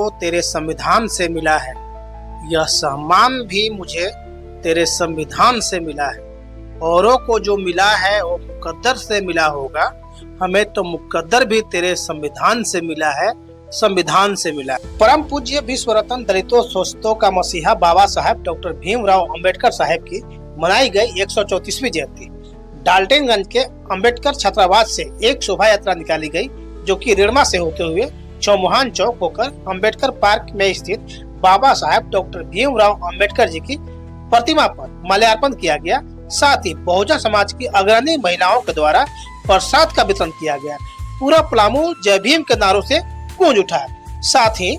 तो तेरे संविधान से मिला है, यह सम्मान भी मुझे तेरे संविधान से मिला है। औरों को जो मिला है वो मुकद्दर से मिला होगा, हमें तो मुकद्दर भी तेरे संविधान से मिला है, संविधान से मिला है। परम पूज्य विश्व रत्न दलितों शोषितों का मसीहा बाबा साहेब डॉक्टर भीमराव अंबेडकर साहब की मनाई गई 134वीं जयंती डाल्टनगंज के अंबेडकर छात्रावास से एक शोभा यात्रा निकाली गई, जो कि रेड़मा से होते हुए चौमुहान चौक होकर अंबेडकर पार्क में स्थित बाबा साहेब डॉक्टर भीमराव अंबेडकर जी की प्रतिमा पर माल्यार्पण किया गया। साथ ही बहुजन समाज की अग्रणी महिलाओं के द्वारा प्रसाद का वितरण किया गया। पूरा पलामू जय भीम के नारों से गूंज उठा। साथ ही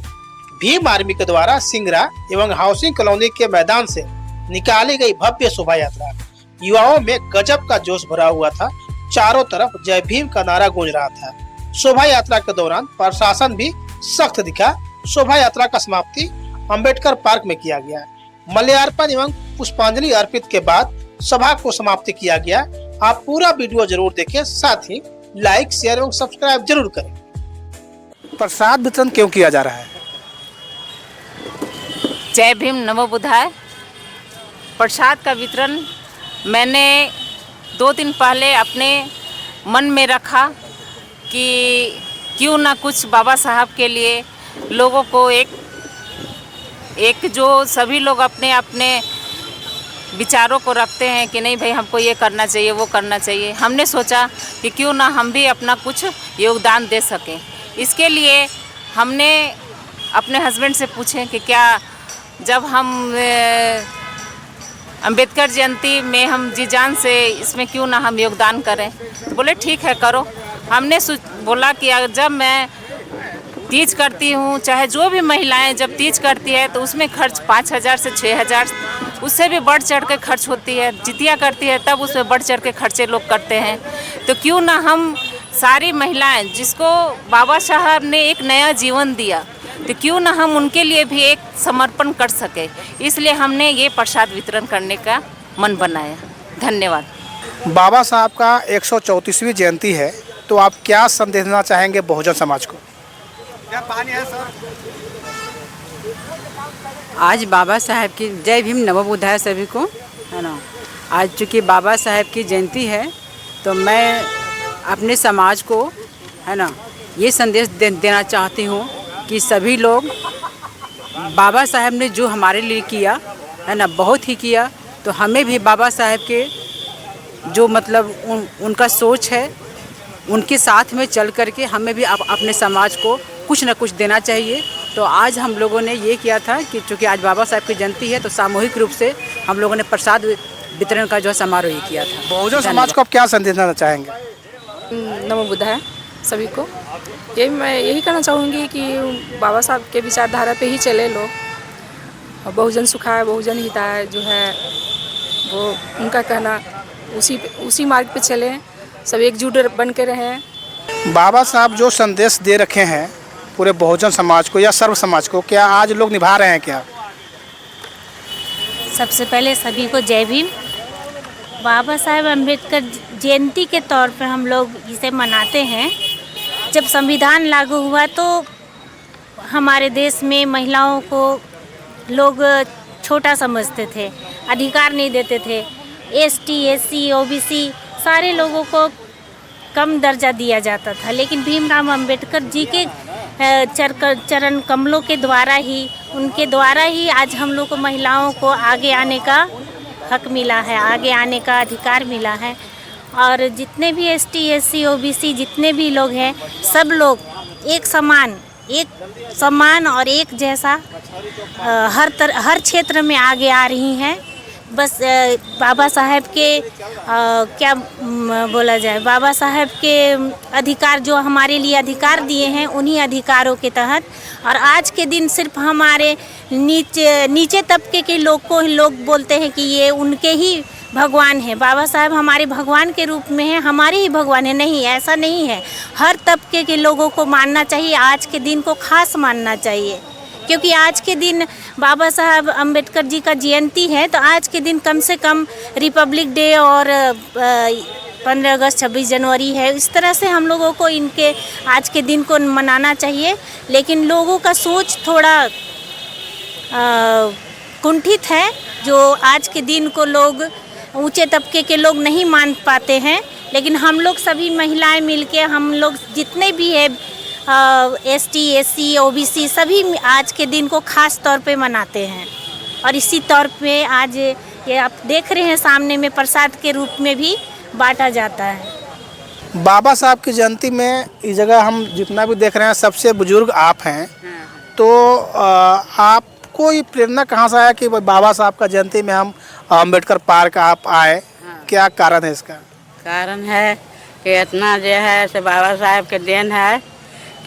भीम आर्मी के द्वारा सिंगरा एवं हाउसिंग कॉलोनी के मैदान से निकाली गई भव्य शोभा यात्रा युवाओं में गजब का जोश भरा हुआ था। चारों तरफ जय भीम का नारा गूंज रहा था। शोभा यात्रा के दौरान प्रशासन भी सख्त दिखा। शोभा यात्रा का समाप्ति अंबेडकर पार्क में किया गया। माल्यार्पण एवं पुष्पांजलि अर्पित के बाद सभा को समाप्त किया गया। आप पूरा वीडियो जरूर देखें, साथ ही लाइक शेयर एवं सब्सक्राइब जरूर करें। प्रसाद वितरण क्यों किया जा रहा है? जय भीम नमो बुद्धाय। प्रसाद का वितरण मैंने 2 दिन पहले अपने मन में रखा कि क्यों ना कुछ बाबा साहब के लिए लोगों को एक जो सभी लोग अपने अपने विचारों को रखते हैं कि नहीं भाई हमको ये करना चाहिए वो करना चाहिए, हमने सोचा कि क्यों ना हम भी अपना कुछ योगदान दे सकें। इसके लिए हमने अपने हस्बैंड से पूछे कि क्या जब हम अंबेडकर जयंती में हम जी जान से इसमें क्यों ना हम योगदान करें, तो बोले ठीक है करो। हमने बोला कि जब मैं तीज करती हूँ, चाहे जो भी महिलाएं जब तीज करती है तो उसमें खर्च 5,000 से 6,000 उससे भी बढ़ चढ़ के खर्च होती है। जितिया करती है तब उसमें बढ़ चढ़ के खर्चे लोग करते हैं। तो क्यों ना हम सारी महिलाएं जिसको बाबा साहब ने एक नया जीवन दिया, तो क्यों ना हम उनके लिए भी एक समर्पण कर सके, इसलिए हमने ये प्रसाद वितरण करने का मन बनाया। धन्यवाद। बाबा साहब का 134वीं जयंती है, तो आप क्या संदेश देना चाहेंगे बहुजन समाज को? क्या पानी है सर? आज बाबा साहब की जय भीम नमो बुद्धाय सभी को, है ना। आज चूँकि बाबा साहब की जयंती है तो मैं अपने समाज को, है ना, ये संदेश देना चाहती हूँ कि सभी लोग बाबा साहब ने जो हमारे लिए किया है ना, बहुत ही किया, तो हमें भी बाबा साहब के जो मतलब उनका सोच है उनके साथ में चल करके हमें भी अपने समाज को कुछ न कुछ देना चाहिए। तो आज हम लोगों ने ये किया था कि चूँकि आज बाबा साहब की जयंती है तो सामूहिक रूप से हम लोगों ने प्रसाद वितरण का जो समारोह किया था। बहुजन समाज को आप क्या संदेश देना चाहेंगे? नमो बुद्धाय सभी को। मैं यही कहना चाहूँगी कि बाबा साहब के विचारधारा पे ही चले लोग, और बहुजन सुखाय बहुजन हिताय जो है वो उनका कहना, उसी मार्ग पे चलें, सब एकजुट बन के रहें। बाबा साहब जो संदेश दे रखे हैं पूरे बहुजन समाज को या सर्व समाज को, क्या आज लोग निभा रहे हैं क्या? सबसे पहले सभी को जय भीम। बाबा साहेब अम्बेडकर जयंती के तौर पर हम लोग इसे मनाते हैं। जब संविधान लागू हुआ तो हमारे देश में महिलाओं को लोग छोटा समझते थे, अधिकार नहीं देते थे। ST SC OBC सारे लोगों को कम दर्जा दिया जाता था, लेकिन भीमराव अंबेडकर जी के चरण कमलों के द्वारा ही, उनके द्वारा ही आज हम लोग को महिलाओं को आगे आने का हक मिला है, आगे आने का अधिकार मिला है। और जितने भी ST SC OBC जितने भी लोग हैं, सब लोग एक समान और एक जैसा हर क्षेत्र में आगे आ रही हैं। बस बाबा साहब के क्या बोला जाए, बाबा साहब के अधिकार जो हमारे लिए अधिकार दिए हैं, उन्हीं अधिकारों के तहत। और आज के दिन सिर्फ हमारे नीचे तबके के लोग बोलते हैं कि ये उनके ही भगवान है। बाबा साहब हमारे भगवान के रूप में है, हमारे ही भगवान है। नहीं, ऐसा नहीं है। हर तबके के लोगों को मानना चाहिए, आज के दिन को खास मानना चाहिए, क्योंकि आज के दिन बाबा साहब अम्बेडकर जी का जयंती है। तो आज के दिन कम से कम रिपब्लिक डे और 15 अगस्त 26 जनवरी है, इस तरह से हम लोगों को इनके आज के दिन को मनाना चाहिए। लेकिन लोगों का सोच थोड़ा कुंठित है, जो आज के दिन को लोग ऊंचे तबके के लोग नहीं मान पाते हैं। लेकिन हम लोग सभी महिलाएं मिलके, हम लोग जितने भी है ST SC OBC सभी आज के दिन को ख़ास तौर पे मनाते हैं। और इसी तौर पे आज ये आप देख रहे हैं सामने में प्रसाद के रूप में भी बांटा जाता है। बाबा साहब की जयंती में इस जगह हम जितना भी देख रहे हैं सबसे बुजुर्ग आप हैं, तो आपको ये प्रेरणा कहाँ से आया कि भाई बाबा साहब का जयंती में हम अम्बेडकर पार्क आप आए? क्या कारण है इसका? कारण है कि इतना जो है से बाबा साहब के देन है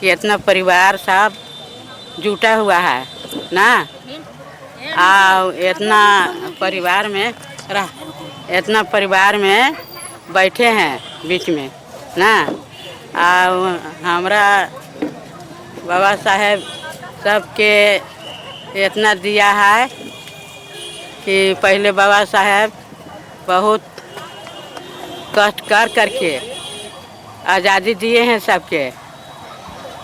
कि इतना परिवार सब जुटा हुआ है ना, इतना परिवार में इतना परिवार में बैठे हैं बीच में ना। हमरा बाबा साहब सबके इतना दिया है कि पहले बाबा साहब बहुत कष्ट कर करके आज़ादी दिए हैं सबके।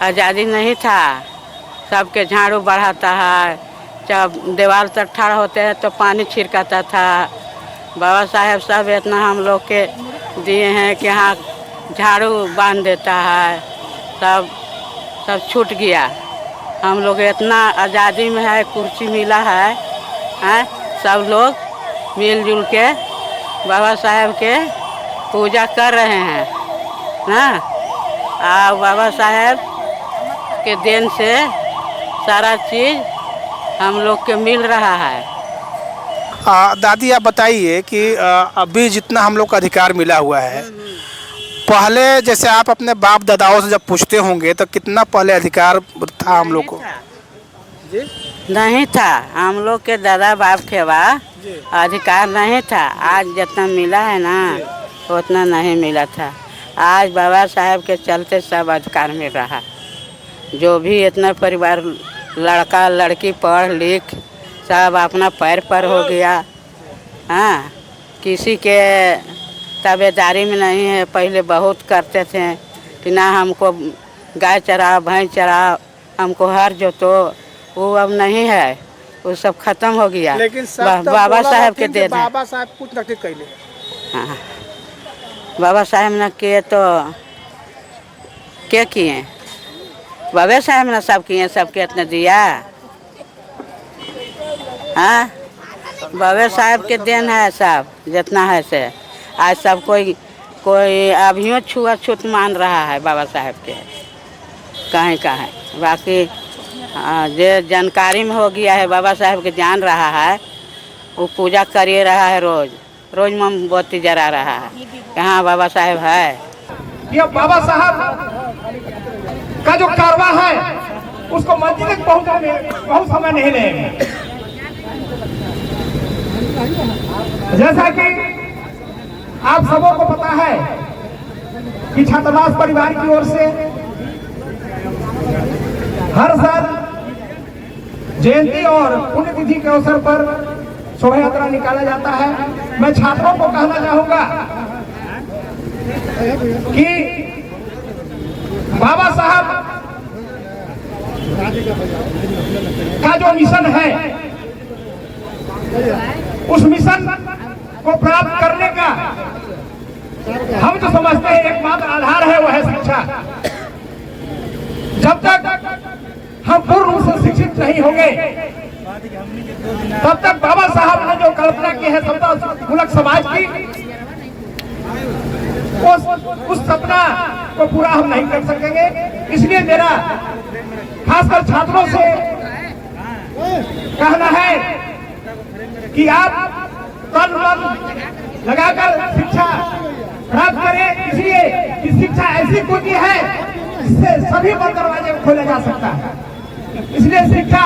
आज़ादी नहीं था, सबके झाड़ू बढ़ाता है, जब दीवार पर खड़ा होते हैं तो पानी छिड़काता था। बाबा साहब सब इतना हम लोग के दिए हैं कि हाँ झाड़ू बांध देता है, सब छूट गया। हम लोग इतना आज़ादी में है, कुर्सी मिला है, सब लोग मिलजुल के बाबा साहब के पूजा कर रहे हैं ना। बाबा साहब के देन से सारा चीज़ हम लोग के मिल रहा है। दादी आप बताइए कि अभी जितना हम लोग का अधिकार मिला हुआ है, पहले जैसे आप अपने बाप दादाओं से जब पूछते होंगे तो कितना पहले अधिकार था हम लोग को? नहीं था, हम लोग के दादा बाप के बाद अधिकार नहीं था। आज जितना मिला है ना उतना नहीं मिला था। आज बाबा साहब के चलते सब अधिकार मिल रहा। जो भी इतना परिवार लड़का लड़की पढ़ लिख सब अपना पैर पर हो गया। हाँ, किसी के ताबेदारी में नहीं है। पहले बहुत करते थे कि ना हमको गाय चराओ भैंस चराओ, हमको हर जोतो, वो अब नहीं है, वो सब खत्म हो गया। लेकिन बाबा साहब के दे बाबा साहब कुछ नहीं कैले। हाँ, बाबा साहब ने किए तो क्या किए? बाबा साहब ने सब किए, सबके इतना दिया। हाँ, बाबा साहब के देन है सब जितना है से। आज सब कोई अभियों छुआछूत मान रहा है बाबा साहब के कहीं कहीं। बाकी जो जानकारी में हो गया है बाबा साहब के जान रहा है, वो पूजा करिए रहा है, रोज मोमबत्ती जला रहा है कि हाँ बाबा साहब है। ये बाबा साहब का जो कारवा है उसको मंजिल तक पहुंचने में बहुत समय नहीं लगेगा। जैसा कि आप सबों को पता है कि छात्रावास परिवार की ओर से हर साल जयंती और पुण्यतिथि के अवसर पर शोभा यात्रा निकाला जाता है। मैं छात्रों को कहना चाहूंगा कि बाबा साहब का जो मिशन है, उस मिशन को प्राप्त करने का हम जो समझते हैं एकमात्र आधार है वो है शिक्षा। जब तक हम पूर्ण रूप से शिक्षित नहीं होंगे तब तक बाबा साहब ने जो कल्पना की है समतामूलक समाज की, उस सपना को पूरा हम नहीं कर सकेंगे। इसलिए मेरा खासकर छात्रों से कहना है कि आप तन मन लगाकर शिक्षा प्राप्त करें। इसलिए कि शिक्षा ऐसी कुंजी है जिससे सभी बंद दरवाजे खोले जा सकता है। इसलिए शिक्षा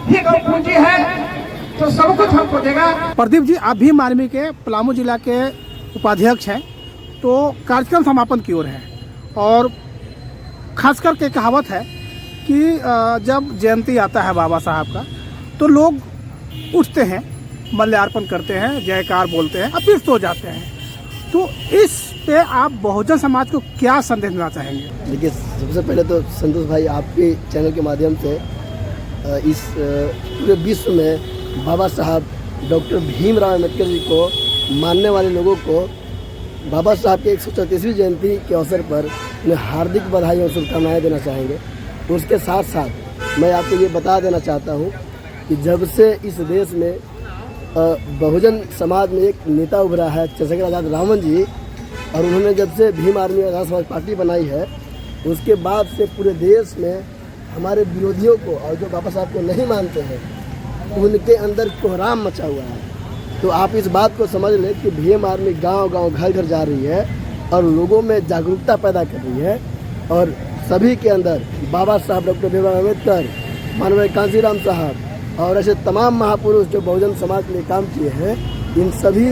ये कुंजी है तो सब कुछ हमको देगा। प्रदीप जी, आप भी मानवी के पलामू जिला के उपाध्यक्ष हैं, तो कार्यक्रम समापन की ओर है और खासकर के कहावत है कि जब जयंती आता है बाबा साहब का तो लोग उठते हैं, माल्यार्पण करते हैं, जयकार बोलते हैं, और फिर सो जाते हैं। तो इस पे आप बहुजन समाज को क्या संदेश देना चाहेंगे? देखिए, सबसे पहले तो संतोष भाई, आपके चैनल के माध्यम से इस पूरे विश्व में बाबा साहब डॉक्टर भीमराव अम्बेडकर जी को मानने वाले लोगों को बाबा साहब के 134वीं जयंती के अवसर पर उन्हें हार्दिक बधाई और शुभकामनाएँ देना चाहेंगे। उसके साथ साथ मैं आपको ये बता देना चाहता हूँ कि जब से इस देश में बहुजन समाज में एक नेता उभरा है चंद्रशेखर आज़ाद रामन जी, और उन्होंने जब से भीम आर्मी आज़ाद समाज पार्टी बनाई है, उसके बाद से पूरे देश में हमारे विरोधियों को और जो बाबा साहब को नहीं मानते हैं उनके अंदर कोहराम मचा हुआ है। तो आप इस बात को समझ लें कि भीम आर्मी गांव-गांव घर-घर जा रही है और लोगों में जागरूकता पैदा कर रही है, और सभी के अंदर बाबा साहब डॉक्टर भीमराव अम्बेडकर, माननीय कांशीराम साहब और ऐसे तमाम महापुरुष जो बहुजन समाज के लिए काम किए हैं, इन सभी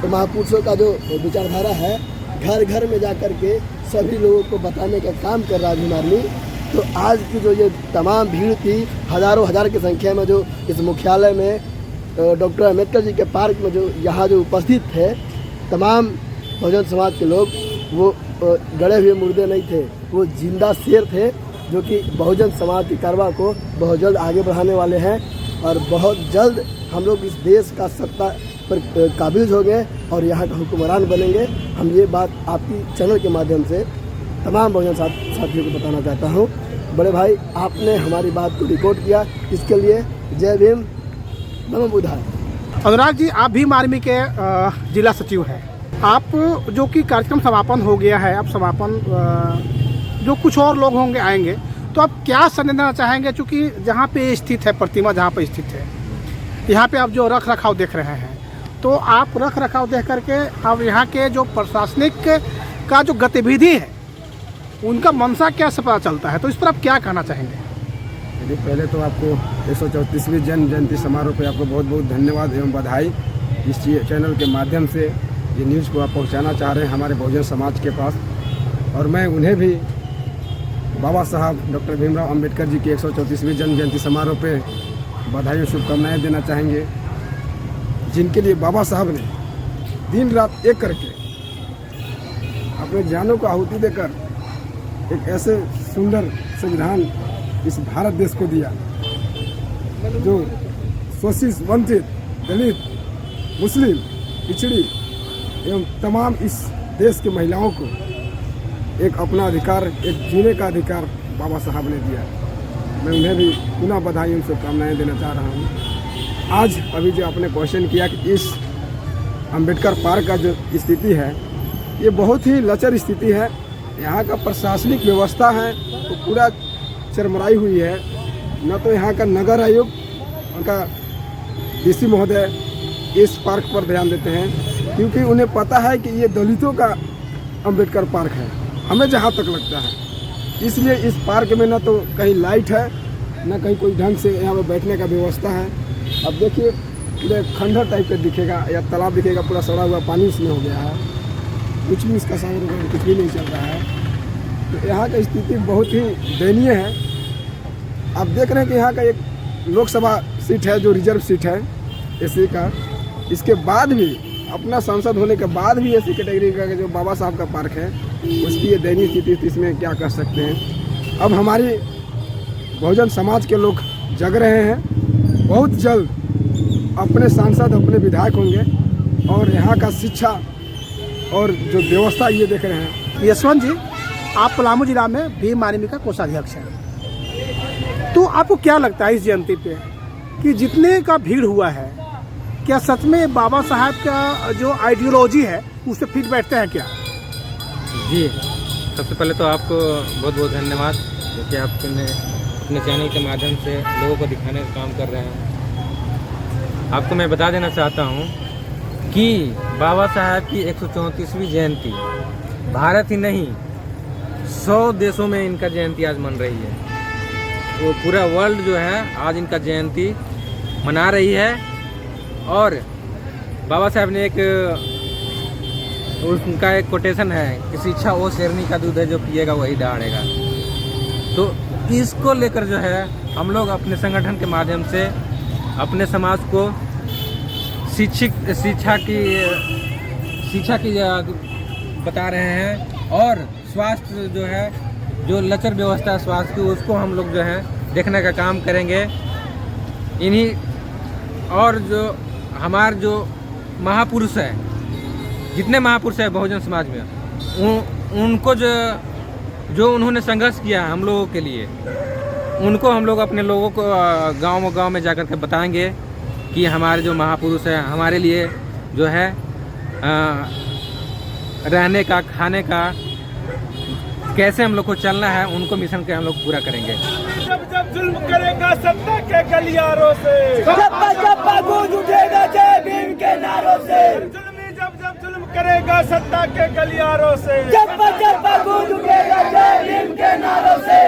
महापुरुषों का जो विचारधारा है घर घर में जा कर के सभी लोगों को बताने का काम कर रहा है भीम आर्मी। तो आज की जो ये तमाम भीड़ थी, हज़ारों हजार की संख्या में जो इस मुख्यालय में डॉक्टर अम्बेडकर जी के पार्क में जो यहाँ जो उपस्थित थे तमाम बहुजन समाज के लोग, वो गड़े हुए मुर्दे नहीं थे, वो जिंदा शेर थे जो कि बहुजन समाज की कारवां को बहुत जल्द आगे बढ़ाने वाले हैं, और बहुत जल्द हम लोग इस देश का सत्ता पर काबिज हो गए और यहाँ का हुक्मरान बनेंगे। हम ये बात आपकी चैनल के माध्यम से तमाम बहुजन साथियों को बताना चाहता हूँ। बड़े भाई, आपने हमारी बात को रिकॉर्ड किया, इसके लिए जय भीम, नमो बुद्धाय। अनुराग जी, आप भीम आर्मी के जिला सचिव हैं। आप जो कि कार्यक्रम समापन हो गया है, अब समापन जो कुछ और लोग होंगे आएंगे, तो आप क्या संदेश देना चाहेंगे? चूँकि जहाँ पे स्थित है प्रतिमा, जहाँ पे स्थित है, यहाँ पे आप जो रख रखाव देख रहे हैं, तो आप रख रखाव देख करके अब यहाँ के जो प्रशासनिक का जो गतिविधि है उनका मंशा क्या से पता चलता है, तो इस पर आप क्या कहना चाहेंगे? यदि पहले तो आपको 134वीं जन्म जयंती समारोह पे आपको बहुत बहुत धन्यवाद एवं बधाई। इस चैनल के माध्यम से ये न्यूज़ को आप पहुंचाना चाह रहे हैं हमारे बहुजन समाज के पास, और मैं उन्हें भी बाबा साहब डॉक्टर भीमराव अम्बेडकर जी के 134वीं जन्म जयंती समारोह पे बधाई और शुभकामनाएँ देना चाहेंगे, जिनके लिए बाबा साहब ने दिन रात एक करके अपने जानों को आहुति देकर एक ऐसे सुंदर संविधान इस भारत देश को दिया जो शोषित, वंचित, दलित, मुस्लिम, पिछड़ी एवं तमाम इस देश की महिलाओं को एक अपना अधिकार, एक जीने का अधिकार बाबा साहब ने दिया। मैं उन्हें भी पुनः बधाई और शुभकामनाएँ देना चाह रहा हूँ। आज अभी जो आपने क्वेश्चन किया कि इस अंबेडकर पार्क का जो स्थिति है, ये बहुत ही लचर स्थिति है। यहाँ का प्रशासनिक व्यवस्था है तो पूरा चरमराई हुई है। न तो यहाँ का नगर आयुक्त, उनका डीसी महोदय इस पार्क पर ध्यान देते हैं, क्योंकि उन्हें पता है कि ये दलितों का अंबेडकर पार्क है, हमें जहाँ तक लगता है। इसलिए इस पार्क में न तो कहीं लाइट है, न कहीं कोई ढंग से यहाँ पर बैठने का व्यवस्था है। अब देखिए, पूरे खंडहर टाइप का दिखेगा या तालाब दिखेगा, पूरा सड़ा हुआ पानी इसमें हो गया है, कुछ भी इसका सागर वगैरह कुछ भी नहीं चल रहा है। तो यहाँ की स्थिति बहुत ही दयनीय है। आप देख रहे हैं कि यहाँ का एक लोकसभा सीट है जो रिजर्व सीट है एससी का, इसके बाद भी अपना सांसद होने के बाद भी एससी कैटेगरी का जो बाबा साहब का पार्क है उसकी ये दयनीय स्थिति, इसमें क्या कर सकते हैं। अब हमारी बहुजन समाज के लोग जग रहे हैं, बहुत जल्द अपने सांसद, अपने विधायक होंगे और यहाँ का शिक्षा और जो व्यवस्था ये देख रहे हैं। यशवंत जी, आप पलामू जिला में भीम आर्मी का कोषाध्यक्ष हैं, तो आपको क्या लगता है इस जयंती पे कि जितने का भीड़ हुआ है, क्या सच में बाबा साहब का जो आइडियोलॉजी है उससे फिट बैठते हैं क्या? जी, सबसे पहले तो आपको बहुत बहुत धन्यवाद, क्योंकि आपने अपने चैनल के माध्यम से लोगों को दिखाने का काम कर रहे हैं। आपको मैं बता देना चाहता हूँ कि बाबा साहब की 134वीं जयंती भारत ही नहीं 100 देशों में इनका जयंती आज मन रही है। वो पूरा वर्ल्ड जो है आज इनका जयंती मना रही है। और बाबा साहब ने उनका एक कोटेशन है कि शिक्षा वो शेरनी का दूध है जो पिएगा वही दहाड़ेगा। तो इसको लेकर जो है हम लोग अपने संगठन के माध्यम से अपने समाज को शिक्षा की बता रहे हैं और स्वास्थ्य जो है, जो लचर व्यवस्था है स्वास्थ्य की, उसको हम लोग जो है देखने का काम करेंगे। इन्हीं और जो हमारे जो महापुरुष है, जितने महापुरुष हैं बहुजन समाज में, उनको जो उन्होंने संघर्ष किया हम लोगों के लिए, उनको हम लोग अपने लोगों को गांव में जाकर के बताएंगे कि हमारे जो महापुरुष हैं हमारे लिए जो है रहने का, खाने का, कैसे हम लोग को चलना है, उनको मिशन के हम लोग पूरा करेंगे। जब जब जुल्म करेगा सत्ता के गलियारों से, जब गूंज उठेगा जय भीम के नारों से, जुल्मी जब जब जुल्म करेगा सत्ता के गलियारों से, जब गूंज उठेगा जय भीम के नारों से।